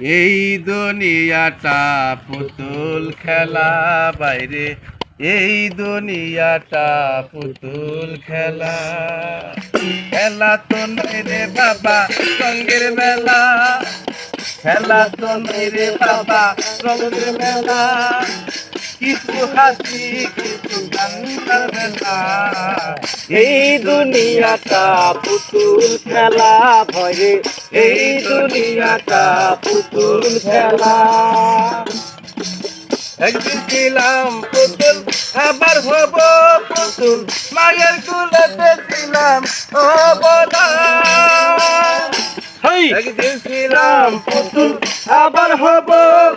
এই দুনিয়াটা পুতুল খেলা বাইরে, এই দুনিয়াটা পুতুল খেলা। খেলা তো নয় রে বাবা রঙের মেলা, খেলা তো নয় রে বাবা রঙের মেলা। কিছু হাসি কিছু কান্নার মেলা, এই দুনিয়াটা পুতুল খেলা ভয়ে, এই দুনিয়াটা পুতুল খেলা। একদিন ছিলাম পুতুল আবার হব পুতুল, মায়ের কুলেতে ছিলাম অবলা। একদিন ছিলাম পুতুল আবার হব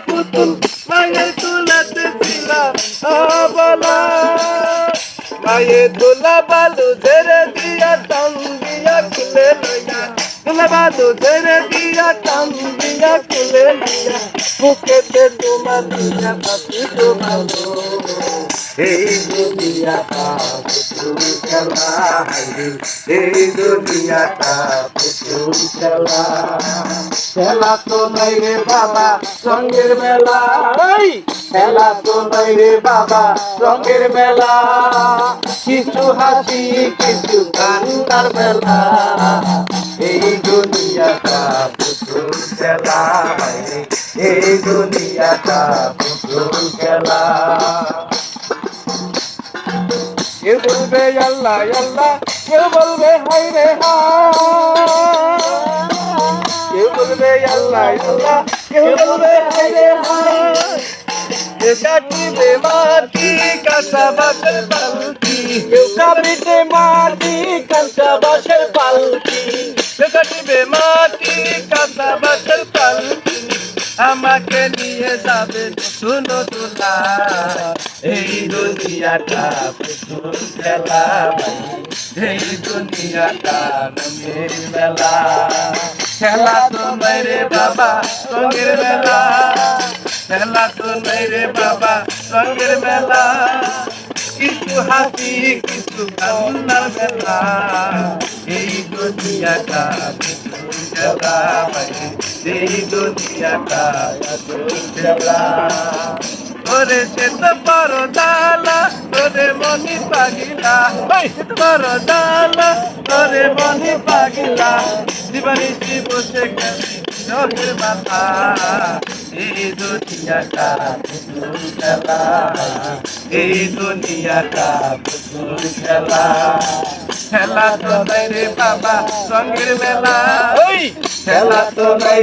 পুতুল, মায়ের কুলেতে ছিলাম অবলা। মায়ে তোলা বালু ঝেড়ে দিয়া টান দিয়া খুলে লইয়া, তোলা বালু ঝেড়ে দিয়া টান দিয়া খুলে লইয়া, বুকেতে তোমার দিয়া পাতি তোমালো। এই দুনিয়াটা পুতুল খেলা, এই দুনিয়াটা পুতুল খেলা। খেলা তো নাই রে বাবা রঙের মেলা, খেলা তো নাই রে বাবা রঙের মেলা। কিছু হাসি কিছু কান্নার মেলা, এই দুনিয়াটা পুতুল খেলা, এই দুনিয়াটা পুতুল খেলা। কেউ বলবে আল্লাহ আল্লাহ, কেউ বলবে হাই রে হাই, কেউ বলবে আল্লাহ আল্লাহ, কেউ বলবে হাই রে হাই। কাটিবে মাটি কাঁচা বাঁশের পালকি, কেউ কাবিতে মাটি কাঁচা বাঁশের পালকি, কেউ কাটিবে মাটি কাঁচা বাঁশের পালকি। আমাকে নিয়ে যাবে শুনো তোলা, এই দুনিয়াটা পুতুল খেলা, এই দুনিয়াটা রঙের মেলা। খেলা তো নয় রে বাবা রঙের মেলা, খেলা তো নয় রে বাবা রঙের মেলা। কিছু হাসি কিছু কান্নার মেলা, এই দুনিয়াটা পুতুল খেলা, এই দুনিয়াটা পুতুল খেলা। ওরে সে তো বড় ডালা ওরে মনি পাগিলা, বড় ডালা ওরে মনি পাগিলা। দিবানিশি বসে গেছি চোখের মাথা, এই দুনিয়াটা পুতুল খেলা, এই দুনিয়াটা পুতুল খেলা। খেলা তো নাই রে বাবা রঙের মেলা, খেলা তো নাই।